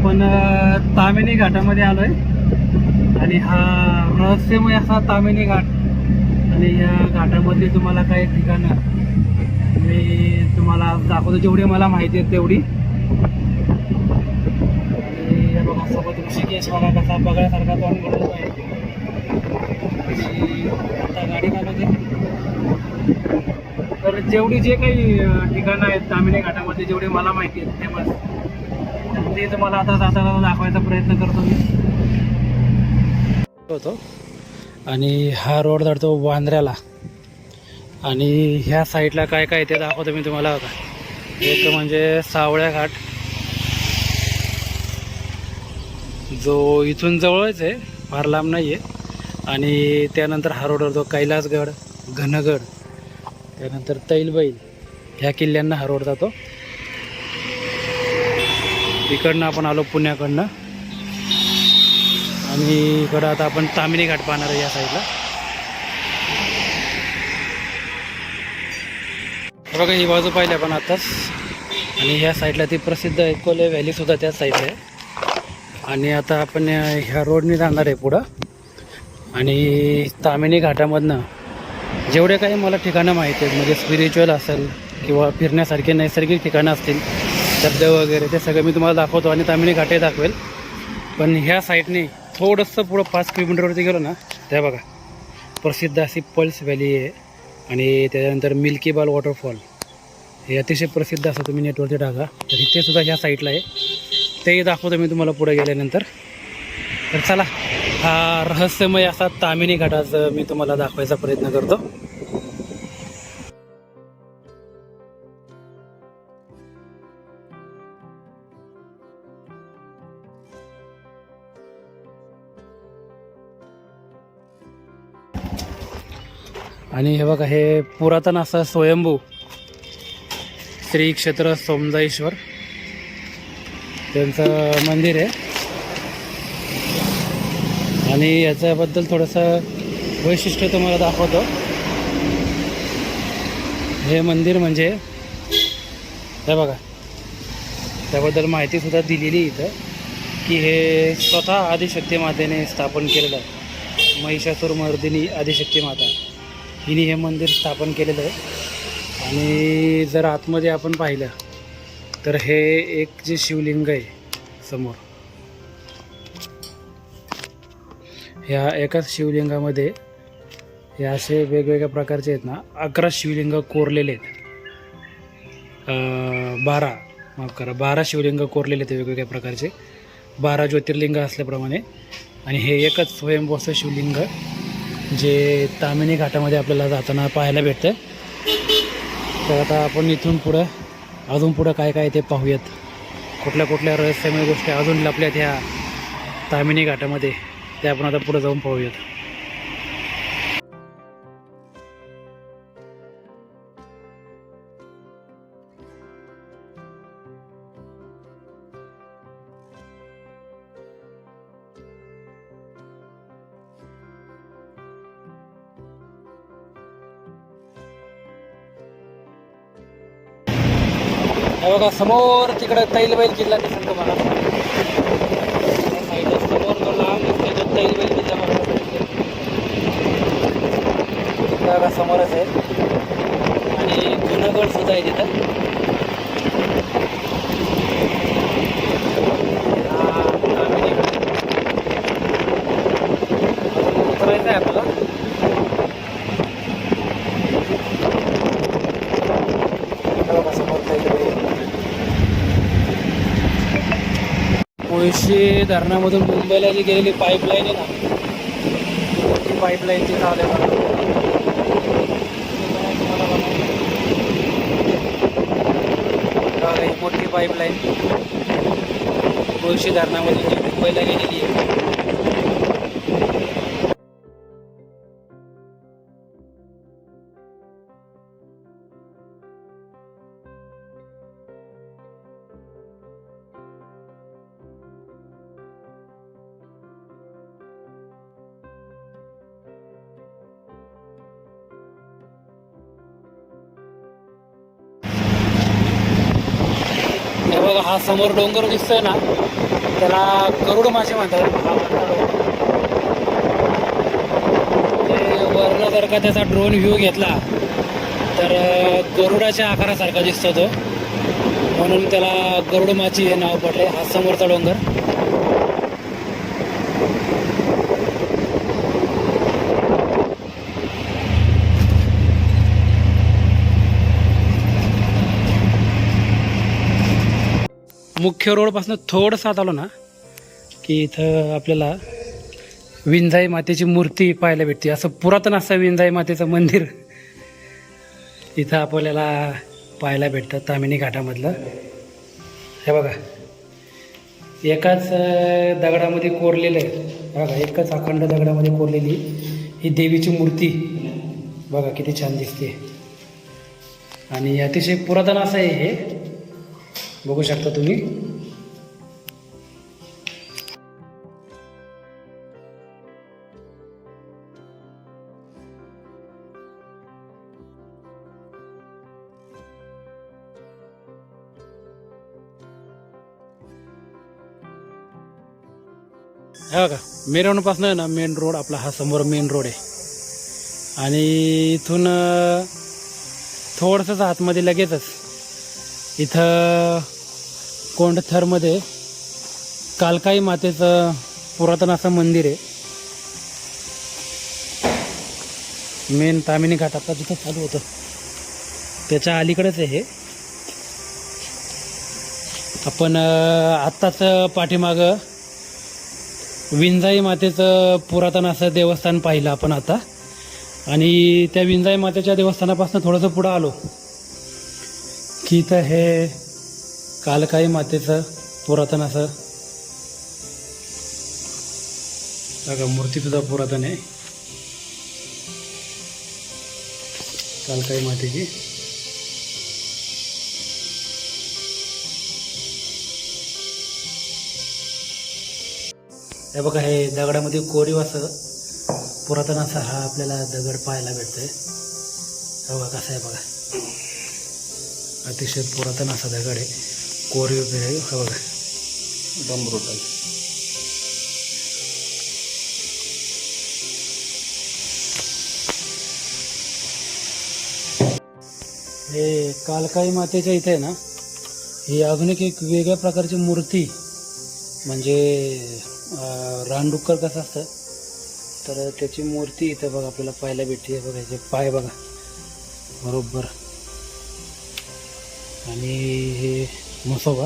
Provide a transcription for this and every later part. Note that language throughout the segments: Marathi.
आपण तामिनी घाटामध्ये आलोय आणि हा रहस्यमय असा तामिनी घाट आणि या घाटामध्ये तुम्हाला काही ठिकाणं मी तुम्हाला दाखवतो जेवढी मला माहिती आहे तेवढी. आणि या बघा सोबत ऋषिकेश बघा कसा बघण्यासारखा तोंड बनवतो आहे. आणि आता गाडी काढायची तर जेवढी जे काही ठिकाणं आहेत तामिनी घाटामध्ये जेवढी मला माहिती आहेत फेमस ते तुम्हाला आता जाताना दाखवायचा प्रयत्न करतो मी होतो. आणि हा रोड जातो वांद्र्याला आणि ह्या साईडला काय काय ते दाखवतो मी तुम्हाला. बघा एक म्हणजे सावळ्या घाट जो इथून जवळच आहे, फार लांब नाही आहे. आणि त्यानंतर हा रोड जातो कैलासगड, घनगड, त्यानंतर तैलबैल ह्या किल्ल्यांना हा रोड जातो. इकडनं आपण आलो पुण्याकडनं आणि इकडं आता आपण तामिनी घाट पाहणार आहे या साईडला. बघा ही बाजू पाहिली आपण आताच आणि ह्या साईडला ती प्रसिद्ध एकोले व्हॅलीसुद्धा त्याच साईडला आहे. आणि आता आपण ह्या रोडने जाणार आहे पुढं. आणि तामिनी घाटामधनं जेवढे काही मला ठिकाणं माहिती आहेत म्हणजे स्पिरिच्युअल असेल किंवा फिरण्यासारखे नैसर्गिक ठिकाणं असतील धबधबे वगैरे ते सगळं मी तुम्हाला दाखवतो आणि तामिनी घाटही दाखवेल. पण ह्या साईडने थोडंसं पुढं 5 किलोमीटरवरती गेलो ना त्या बघा प्रसिद्ध अशी पल्स व्हॅली आहे आणि त्याच्यानंतर मिल्की बाल वॉटरफॉल हे अतिशय प्रसिद्ध असं तुम्ही नेटवरती टाका तर इथे सुद्धा ह्या साईडला आहे. तेही दाखवतो मी तुम्हाला पुढे गेल्यानंतर. तर चला हा रहस्यमय असा तामिनी घाट आज मी तुम्हाला दाखवायचा प्रयत्न करतो. आणि हे बघा हे पुरातन असं स्वयंभू श्री क्षेत्र सोमजाईश्वर त्यांचं मंदिर आहे. आणि याच्याबद्दल थोडंसं वैशिष्ट्य तुम्हाला दाखवतो. हे मंदिर म्हणजे हे बघा त्याबद्दल माहितीसुद्धा दिलेली इथं की हे स्वतः आदिशक्ती मातेने स्थापन केलेलं आहे. महिषासुरमर्दिनी आदिशक्ती माता हिने हे मंदिर स्थापन केलेलं आहे. आणि जर आतमध्ये आपण पाहिलं तर हे एक जे शिवलिंग आहे समोर ह्या एकाच शिवलिंगामध्ये हे असे वेगवेगळ्या प्रकारचे आहेत ना 11 शिवलिंग कोरलेले आहेत. 12 शिवलिंग कोरलेले आहेत वेगवेगळ्या प्रकारचे 12 ज्योतिर्लिंग असल्याप्रमाणे. आणि हे एकच स्वयंभू असं शिवलिंग जे तामिनी घाटामध्ये आपल्याला जाताना पाहायला भेटतं. तर आता आपण इथून पुढं अजून पुढं काय काय ते पाहूयात. कुठल्या कुठल्या रहस्यमय गोष्टी अजून लपल्यात ह्या तामिनी घाटामध्ये ते आपण आता पुढे जाऊन पाहूयात. हे बघा समोर तिकडे तैलबैल किल्ला दिसेल तुम्हाला. समोर तो लांब दिसतोय तो तैलबैल किल्ला बघा समोरच आहे. आणि घनगड सुद्धा आहे तिथं. उतरायचं आहे आपल्याला. मुळशी धरणामधून मुंबईला जी गेलेली पाईपलाईन आहे ना ती पाईपलाईन ती चालू आहे. ही मोठी पाईपलाईन मुळशी धरणामधून जी मुंबईला गेलेली आहे. हे बघा हा समोर डोंगर दिसतोय ना त्याला गरुड मासे म्हणतात. वरनं जर का त्याचा ड्रोन व्ह्यू घेतला तर गरुडाच्या आकारासारखा दिसतो तो, म्हणून त्याला गरुड माची हे नाव पडले. हा समोरचा डोंगर. मुख्य रोडपासून थोडंसं आत आलो ना की इथं आपल्याला विंजाई मातेची मूर्ती पाहायला भेटते. असं पुरातन असं विंजाई मातेचं मंदिर इथं आपल्याला पाहायला भेटतं तामिनी घाटामधलं. हे बघा, एकाच दगडामध्ये कोरलेलं आहे बघा, एकच अखंड दगडामध्ये कोरलेली ही देवीची मूर्ती बघा, किती छान दिसते. आणि अतिशय पुरातन असं आहे हे, बघू शकता तुम्ही. हे बघा, मिरवणपासून आहे ना मेन रोड आपला हा समोर मेन रोड आहे. आणि इथून थोडंसंच आतमध्ये लगेचच इथं कोंडथरमध्ये कालकाई मातेचं पुरातन असं मंदिर आहे. मेन तामिनी घाट आता जिथं चालू होतं त्याच्या अलीकडेच आहे हे. आपण आत्ताच पाठीमागं विंजाई मातेचं पुरातन असं देवस्थान पाहिलं आपण आता. आणि त्या विंजाई मातेच्या देवस्थानापासून थोडंसं पुढं आलो की इथं हे कालकाई मातेचं पुरातन असं बघा, मूर्तीसुद्धा पुरातन आहे कालकाई मातेची. हे बघा, हे दगडामध्ये कोरीव असं पुरातन असा हा आपल्याला दगड पाहायला भेटतोय. हे बघा कसं आहे बघा, अतिशय पुरातन असा दगड आहे, कोरीव बिरीव. हा बघा, डमरूटल. हे कालकाई मातेच्या इथे आहे ना, ही अजून एक वेगळ्या प्रकारची मूर्ती, म्हणजे रानडुक्कर कसं असतं तर त्याची मूर्ती इथं बघा आपल्याला पाहायला भेटते. बघा, याचे पाय बघा बरोबर. आणि हे मसोबा,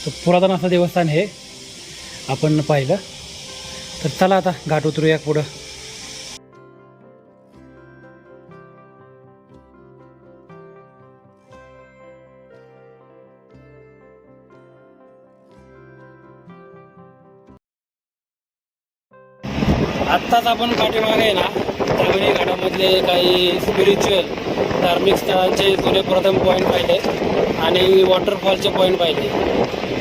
तर पुरातन असं देवस्थान हे आपण पाहिलं. तर चला आता घाट उतरूया पुढं. आत्ताच आपण पाठीमागे आहे ना तामिनी घाटामधले काही स्पिरिच्युअल धार्मिक स्थळांचे जुने प्रथम पॉईंट पाहिले आणि वॉटरफॉलचे पॉईंट पाहिले.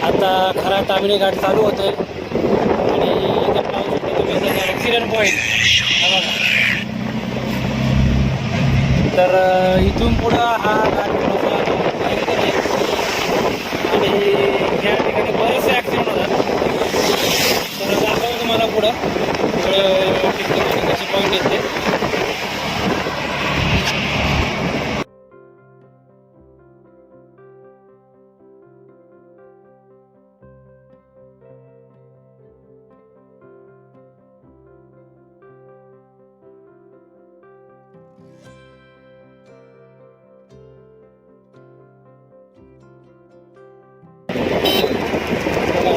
आता खरा तामिनी घाट चालू होतोय आणि इथं पाहू शकता तुम्ही ॲक्सिडेंट पॉईंट. तर इथून पुढं हा घाट आणि या ठिकाणी बरेचसे ॲक्सिडेंट होतात. तर दाखवतो तुम्हाला पुढं कसे पॉईंट येते.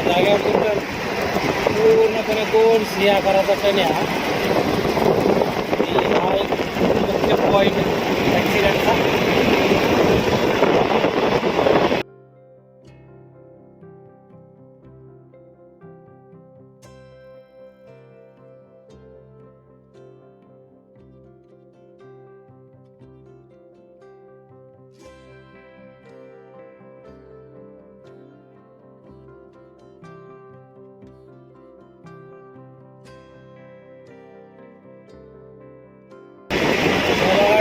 जाग्यावर पूर्णपणे गोल सिंह आकाराचा कन्या. हा एक मुख्य पॉईंट ॲक्सिडेंटचा.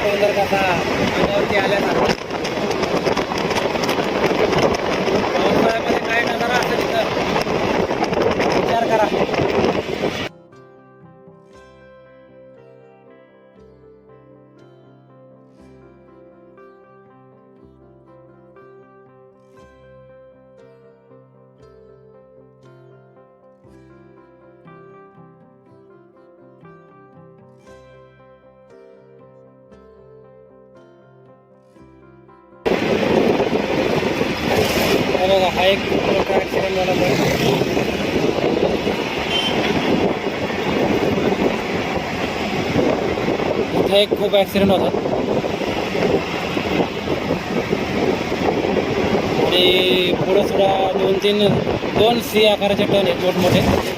डोंगर कसा अंगावरती आल्यासारखा. पावसाळ्यामध्ये काय नजारा असेल बघा हा एक खूप मोठा ॲक्सिडेंट झाला तर इथे एक खूप ॲक्सिडेंट होतात आणि पुढं सुद्धा दोन सी आकाराचे टन आहेत मोठमोठे.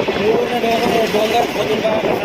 पूर्ण डोंगर खोदून